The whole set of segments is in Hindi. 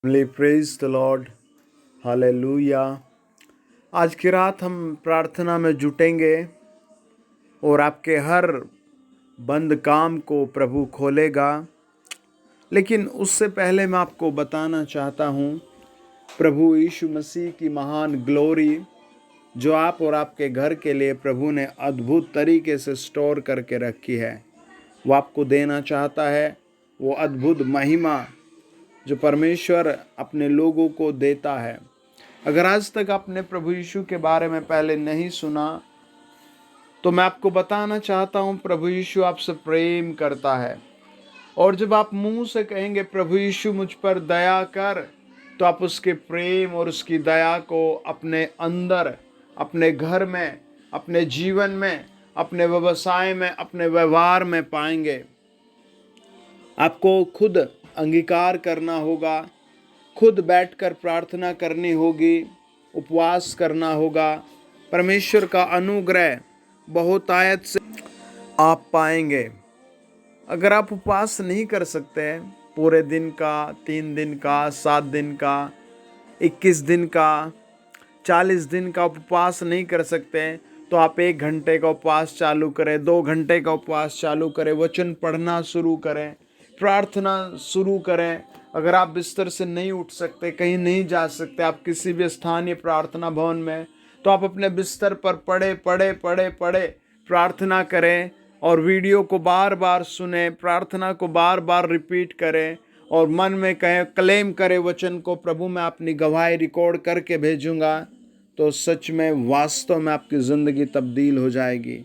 Praise the Lord, hallelujah. आज की रात हम प्रार्थना में जुटेंगे और आपके हर बंद काम को प्रभु खोलेगा। लेकिन उससे पहले मैं आपको बताना चाहता हूँ प्रभु यीशु मसीह की महान ग्लोरी जो आप और आपके घर के लिए प्रभु ने अद्भुत तरीके से स्टोर करके रखी है, वो आपको देना चाहता है। वो अद्भुत महिमा जो परमेश्वर अपने लोगों को देता है। अगर आज तक आपने प्रभु यीशु के बारे में पहले नहीं सुना तो मैं आपको बताना चाहता हूँ, प्रभु यीशु आपसे प्रेम करता है। और जब आप मुंह से कहेंगे प्रभु यीशु मुझ पर दया कर, तो आप उसके प्रेम और उसकी दया को अपने अंदर, अपने घर में, अपने जीवन में, अपने व्यवसाय में, अपने व्यवहार में पाएंगे। आपको खुद अंगीकार करना होगा, खुद बैठकर प्रार्थना करनी होगी, उपवास करना होगा। परमेश्वर का अनुग्रह बहुतायत से आप पाएंगे। अगर आप उपवास नहीं कर सकते पूरे दिन का, 3 दिन का, 7 दिन का, 21 दिन का, 40 दिन का उपवास नहीं कर सकते, तो आप 1 घंटे का उपवास चालू करें, 2 घंटे का उपवास चालू करें, वचन पढ़ना शुरू करें, प्रार्थना शुरू करें। अगर आप बिस्तर से नहीं उठ सकते, कहीं नहीं जा सकते, आप किसी भी स्थानीय प्रार्थना भवन में, तो आप अपने बिस्तर पर पड़े प्रार्थना करें और वीडियो को बार बार सुने, प्रार्थना को बार बार रिपीट करें और मन में कहें, क्लेम करें वचन को, प्रभु मैं अपनी गवाही रिकॉर्ड करके भेजूंगा। तो सच में वास्तव में आपकी ज़िंदगी तब्दील हो जाएगी,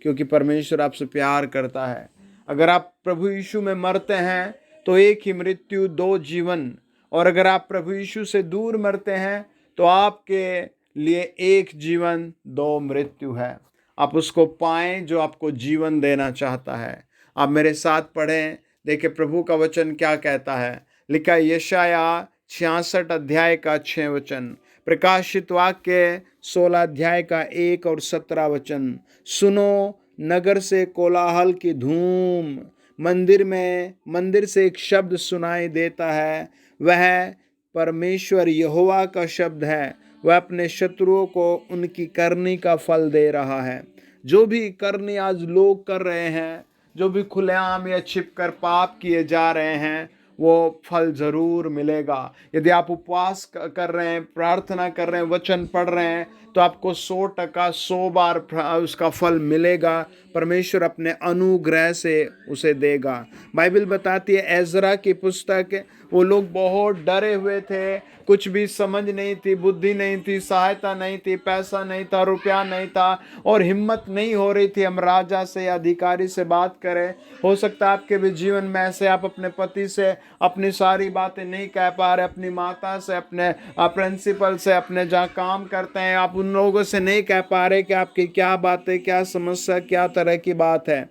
क्योंकि परमेश्वर आपसे प्यार करता है। अगर आप प्रभु यीशु में मरते हैं तो एक ही मृत्यु, 2 जीवन। और अगर आप प्रभु यीशु से दूर मरते हैं तो आपके लिए 1 जीवन, 2 मृत्यु है। आप उसको पाएं जो आपको जीवन देना चाहता है। आप मेरे साथ पढ़ें, देखिए प्रभु का वचन क्या कहता है। लिखा यशाया 66 अध्याय का 6 वचन, प्रकाशित वाक्य 16 अध्याय का 1 और 17 वचन। सुनो, नगर से कोलाहल की धूम, मंदिर से एक शब्द सुनाई देता है। वह परमेश्वर यहोवा का शब्द है। वह अपने शत्रुओं को उनकी करनी का फल दे रहा है। जो भी करनी आज लोग कर रहे हैं, जो भी खुलेआम या छिपकर पाप किए जा रहे हैं, वो फल जरूर मिलेगा। यदि आप उपवास कर रहे हैं, प्रार्थना कर रहे हैं, वचन पढ़ रहे हैं, तो आपको 100% 100 बार उसका फल मिलेगा। परमेश्वर अपने अनुग्रह से उसे देगा। बाइबल बताती है, एजरा की पुस्तक, वो लोग बहुत डरे हुए थे, कुछ भी समझ नहीं थी, बुद्धि नहीं थी, सहायता नहीं थी, पैसा नहीं था, रुपया नहीं था और हिम्मत नहीं हो रही थी हम राजा से या अधिकारी से बात करें। हो सकता है आपके भी जीवन में ऐसे, आप अपने पति से अपनी सारी बातें नहीं कह पा रहे, अपनी माता से, अपने प्रिंसिपल से, अपने जहाँ काम करते हैं, आप उन लोगों से नहीं कह पा रहे कि आपकी क्या बात है, क्या समस्या, क्या तरह की बात है।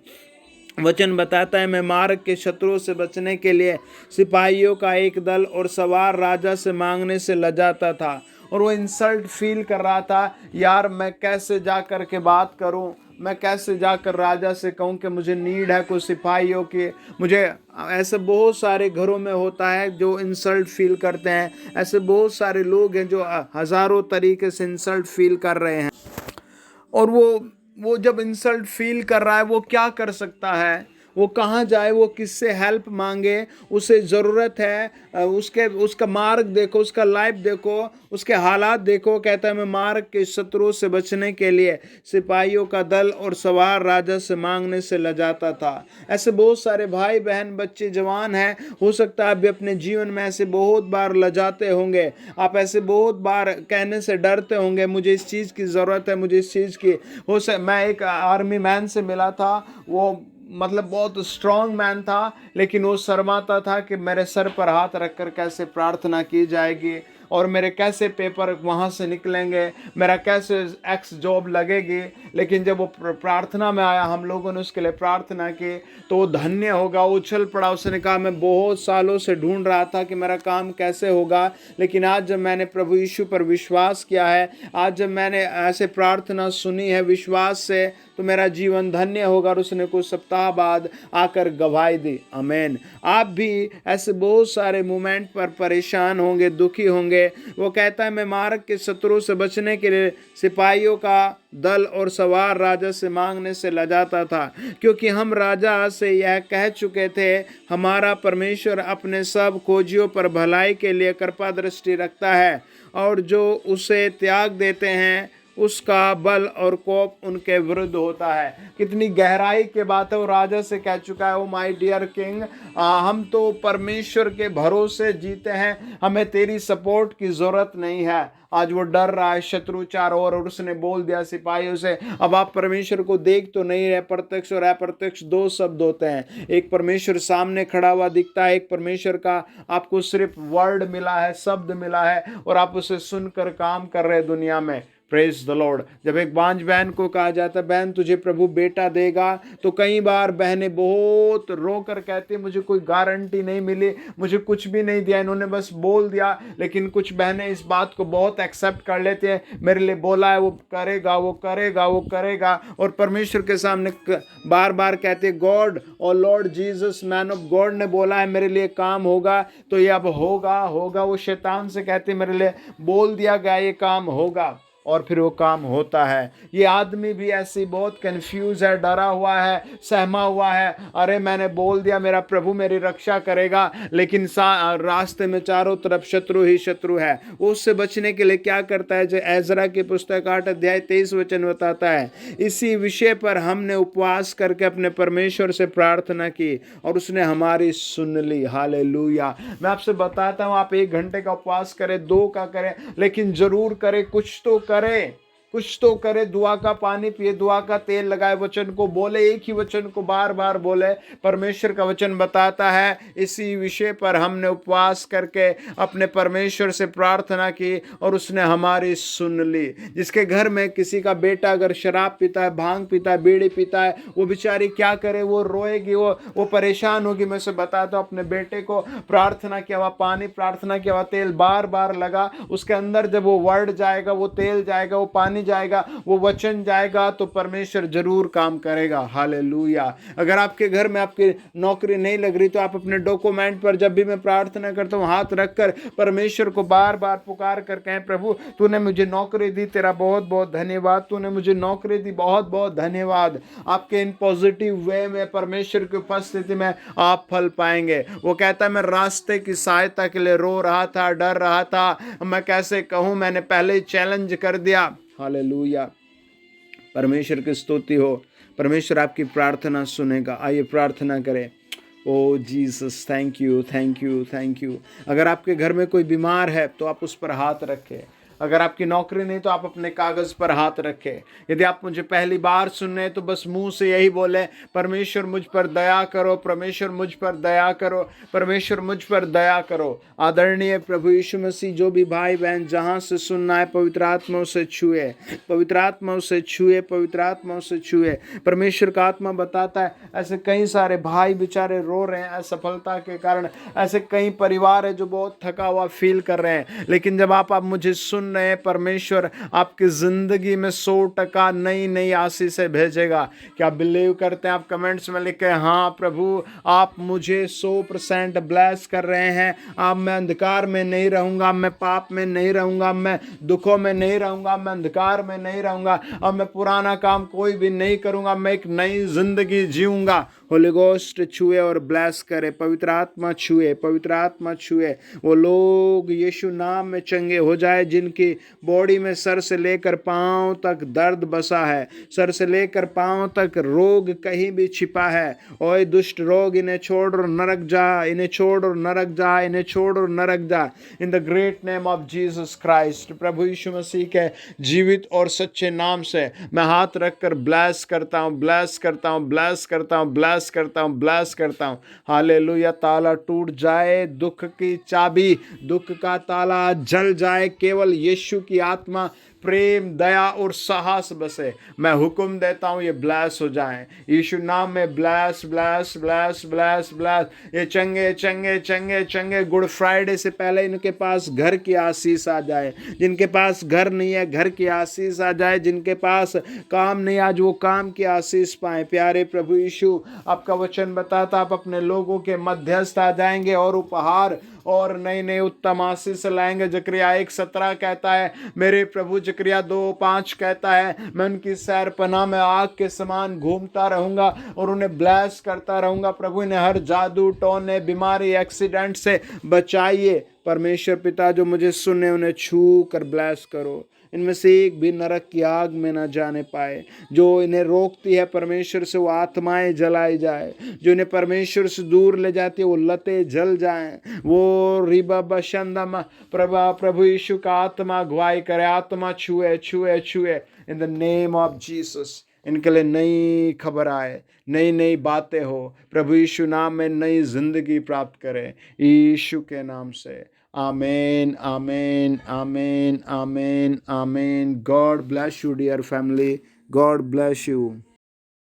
वचन बताता है, मैं मार्ग के शत्रुओं से बचने के लिए सिपाहियों का एक दल और सवार राजा से मांगने से लजाता था। और वो इंसल्ट फील कर रहा था, यार मैं कैसे जा कर के बात करूं, मैं कैसे जाकर राजा से कहूं कि मुझे नीड है कुछ सिपाहियों की। मुझे ऐसे बहुत सारे घरों में होता है जो इंसल्ट फील करते हैं। ऐसे बहुत सारे लोग हैं जो हजारों तरीके से इंसल्ट फील कर रहे हैं। और वो जब इंसल्ट फील कर रहा है, वो क्या कर सकता है, वो कहाँ जाए, वो किससे हेल्प मांगे। उसे ज़रूरत है उसका मार्ग देखो, उसका लाइफ देखो, उसके हालात देखो। कहता है, मैं मार्ग के शत्रुओं से बचने के लिए सिपाहियों का दल और सवार राजा से मांगने से लजाता था। ऐसे बहुत सारे भाई बहन, बच्चे, जवान हैं। हो सकता है आप भी अपने जीवन में ऐसे बहुत बार लजाते होंगे। आप ऐसे बहुत बार कहने से डरते होंगे, मुझे इस चीज़ की ज़रूरत है, मुझे इस चीज़ की। मैं एक आर्मी मैन से मिला था, वो मतलब बहुत स्ट्रॉन्ग मैन था, लेकिन वो शर्माता था कि मेरे सर पर हाथ रखकर कैसे प्रार्थना की जाएगी। और मेरे कैसे पेपर वहाँ से निकलेंगे, मेरा कैसे एक्स जॉब लगेगी। लेकिन जब वो प्रार्थना में आया, हम लोगों ने उसके लिए प्रार्थना की, तो वो धन्य होगा। उछल पड़ा, उसने कहा मैं बहुत सालों से ढूंढ रहा था कि मेरा काम कैसे होगा, लेकिन आज जब मैंने प्रभु यीशु पर विश्वास किया है, आज जब मैंने ऐसे प्रार्थना सुनी है विश्वास से, तो मेरा जीवन धन्य होगा। और उसने कुछ सप्ताह बाद आकर गवाही दी। आमीन। आप भी ऐसे बहुत सारे मोमेंट पर परेशान होंगे, दुखी होंगे। वो कहता है मैं मार्ग के शत्रु से बचने के लिए सिपाहियों का दल और सवार राजा से मांगने से लजाता था, क्योंकि हम राजा से यह कह चुके थे, हमारा परमेश्वर अपने सब खोजियों पर भलाई के लिए कृपा दृष्टि रखता है, और जो उसे त्याग देते हैं उसका बल और कोप उनके विरुद्ध होता है। कितनी गहराई के बात है। वो राजा से कह चुका है, ओ माय डियर किंग, हम तो परमेश्वर के भरोसे जीते हैं, हमें तेरी सपोर्ट की जरूरत नहीं है। आज वो डर रहा है, शत्रु चारों ओर, और उसने बोल दिया सिपाहियों से, अब आप परमेश्वर को देख तो नहीं रहे। प्रत्यक्ष और अप्रत्यक्ष दो शब्द होते हैं। एक परमेश्वर सामने खड़ा हुआ दिखता है, एक परमेश्वर का आपको सिर्फ वर्ड मिला है, शब्द मिला है, और आप उसे सुनकर काम कर रहे हैं दुनिया में। Praise the Lord. जब एक बांझ बहन को कहा जाता है, बहन तुझे प्रभु बेटा देगा, तो कई बार बहनें बहुत रो कर कहती है, मुझे कोई गारंटी नहीं मिली, मुझे कुछ भी नहीं दिया, इन्होंने बस बोल दिया। लेकिन कुछ बहनें इस बात को बहुत एक्सेप्ट कर लेती हैं, मेरे लिए बोला है, वो करेगा, वो करेगा, वो करेगा। और परमेश्वर के सामने बार बार कहते हैं, गॉड और Lord Jesus man of God ने बोला है मेरे लिए काम होगा, तो ये अब होगा होगा। वो शैतान से कहते मेरे लिए बोल दिया गया ये काम होगा, और फिर वो काम होता है। ये आदमी भी ऐसी बहुत कंफ्यूज है, डरा हुआ है, सहमा हुआ है। अरे मैंने बोल दिया मेरा प्रभु मेरी रक्षा करेगा, लेकिन रास्ते में चारों तरफ शत्रु ही शत्रु है। वो उससे बचने के लिए क्या करता है, जो एजरा की पुस्तक 8 अध्याय 23 वचन बताता है। इसी विषय पर हमने उपवास करके अपने परमेश्वर से प्रार्थना की, और उसने हमारी सुन ली। हालेलुया। मैं आपसे बताता हूँ, आप 1 घंटे का उपवास करें, 2 का करें, लेकिन जरूर करें, कुछ तो करे, कुछ तो करे। दुआ का पानी पिए, दुआ का तेल लगाए, वचन को बोले, एक ही वचन को बार बार बोले। परमेश्वर का वचन बताता है, इसी विषय पर हमने उपवास करके अपने परमेश्वर से प्रार्थना की, और उसने हमारी सुन ली। जिसके घर में किसी का बेटा अगर शराब पीता है, भांग पीता है, बीड़ी पीता है, वो बेचारी क्या करे, वो रोएगी, वो परेशान होगी। मैं उसे बताता हूँ, अपने बेटे को प्रार्थना किया हुआ पानी, प्रार्थना किया हुआ तेल बार बार लगा, उसके अंदर जब वो वर्ड जाएगा, वो तेल जाएगा, वो पानी जाएगा, वो वचन जाएगा, तो परमेश्वर जरूर काम करेगा। हालेलुया। अगर आपके घर में आपकी नौकरी नहीं लग रही, तो आप अपने डॉक्यूमेंट पर, जब भी मैं प्रार्थना करता हूँ, हाथ रखकर परमेश्वर को बार बार पुकार कर कहें, प्रभु तूने मुझे नौकरी दी, तेरा बहुत बहुत धन्यवाद, तूने मुझे नौकरी दी, बहुत बहुत धन्यवाद। आपके इन पॉजिटिव वे में परमेश्वर की उपस्थिति में आप फल पाएंगे। वो कहता है, मैं रास्ते की सहायता के लिए रो रहा था, डर रहा था, मैं कैसे कहूँ, मैंने पहले ही चैलेंज कर दिया। हालेलुया। परमेश्वर की स्तुति हो। परमेश्वर आपकी प्रार्थना सुनेगा। आइए प्रार्थना करें। O Jesus, thank you, thank you, thank you. अगर आपके घर में कोई बीमार है, तो आप उस पर हाथ रखें। अगर आपकी नौकरी नहीं, तो आप अपने कागज पर हाथ रखें। यदि आप मुझे पहली बार सुन रहे हैं, तो बस मुंह से यही बोले, परमेश्वर मुझ पर दया करो, परमेश्वर मुझ पर दया करो, परमेश्वर मुझ पर दया करो। आदरणीय प्रभु यीशु मसीह, जो भी भाई बहन जहां से सुनना है, पवित्र आत्मा से छुए, पवित्र आत्मा से छुए, पवित्र आत्मा से छुए। परमेश्वर का आत्मा बताता है, ऐसे कई सारे भाई बेचारे रो रहे हैं असफलता के कारण। ऐसे कई परिवार है जो बहुत थका हुआ फील कर रहे हैं, लेकिन जब आप मुझे सुन रहे हैं, परमेश्वर आपकी जिंदगी में 100% नई नई आशीष भेजेगा। क्या बिलीव करते हैं? आप कमेंट्स में लिखें, हाँ प्रभु आप मुझे 100% ब्लेस कर रहे हैं। अब मैं अंधकार में नहीं रहूंगा, मैं पाप में नहीं रहूंगा, मैं दुखों में नहीं रहूंगा, मैं अंधकार में नहीं रहूंगा। अब मैं पुराना काम कोई भी नहीं करूंगा, मैं एक नई जिंदगी जीऊंगा। होली गोस्ट छुए और ब्लेस करे, पवित्र आत्मा छुए, पवित्र आत्मा छुए। वो लोग यीशु नाम में चंगे हो जाए जिनकी बॉडी में सर से लेकर पांव तक दर्द बसा है, सर से लेकर पांव तक रोग कहीं भी छिपा है। ओए दुष्ट रोग, इन्हें छोड़ और नरक जा, इन्हें छोड़ और नरक जा, इन्हें छोड़ और नरक जा। In the great name of Jesus Christ, प्रभु यीशु मसीह के जीवित और सच्चे नाम से मैं हाथ रखकर ब्लेस करता हूँ, ब्लेस करता हूँ, ब्लेस करता हूँ, ब्लेस ब्लेस करता हूँ, ब्लेस करता हूँ। हालेलुया। ताला टूट जाए, दुख की चाबी, दुख का ताला जल जाए, केवल यीशु की आत्मा, प्रेम, दया और साहस बसे। मैं हुक्म देता हूँ ये ब्लेस हो जाएं यीशु नाम में। Bless bless bless bless bless. ये चंगे चंगे चंगे चंगे गुड फ्राइडे से पहले इनके पास घर की आशीष आ जाए। जिनके पास घर नहीं है घर की आशीष आ जाए। जिनके पास काम नहीं आज वो काम की आशीष पाए। प्यारे प्रभु यीशु, आपका वचन बताता आप अपने लोगों के मध्यस्थ आ जाएंगे और उपहार और नई नई उत्तम आशीष लाएंगे। जकरिया 1:17 कहता है मेरे प्रभु। जकरिया 2:5 कहता है मैं उनकी सैर पनाह में आग के समान घूमता रहूंगा और उन्हें ब्लेस करता रहूंगा। प्रभु इन्हें हर जादू टोने बीमारी एक्सीडेंट से बचाइए। परमेश्वर पिता जो मुझे सुने उन्हें छू कर ब्लेस करो। इनमें से एक भी नरक की आग में न जाने पाए। जो इन्हें रोकती है परमेश्वर से वो आत्माएं जलाई जाए। जो इन्हें परमेश्वर से दूर ले जाती है वो लतें जल जाएं। वो रिबा बशंदम प्रभु यीशु का आत्मा अगुवाई करे। आत्मा छुए छुए छुए in the name of Jesus. इनके लिए नई खबर आए, नई नई बातें हो। प्रभु यीशु नाम में नई जिंदगी प्राप्त करें यीशु के नाम से। Amen, amen, amen, amen, amen. God bless you, dear family. God bless you.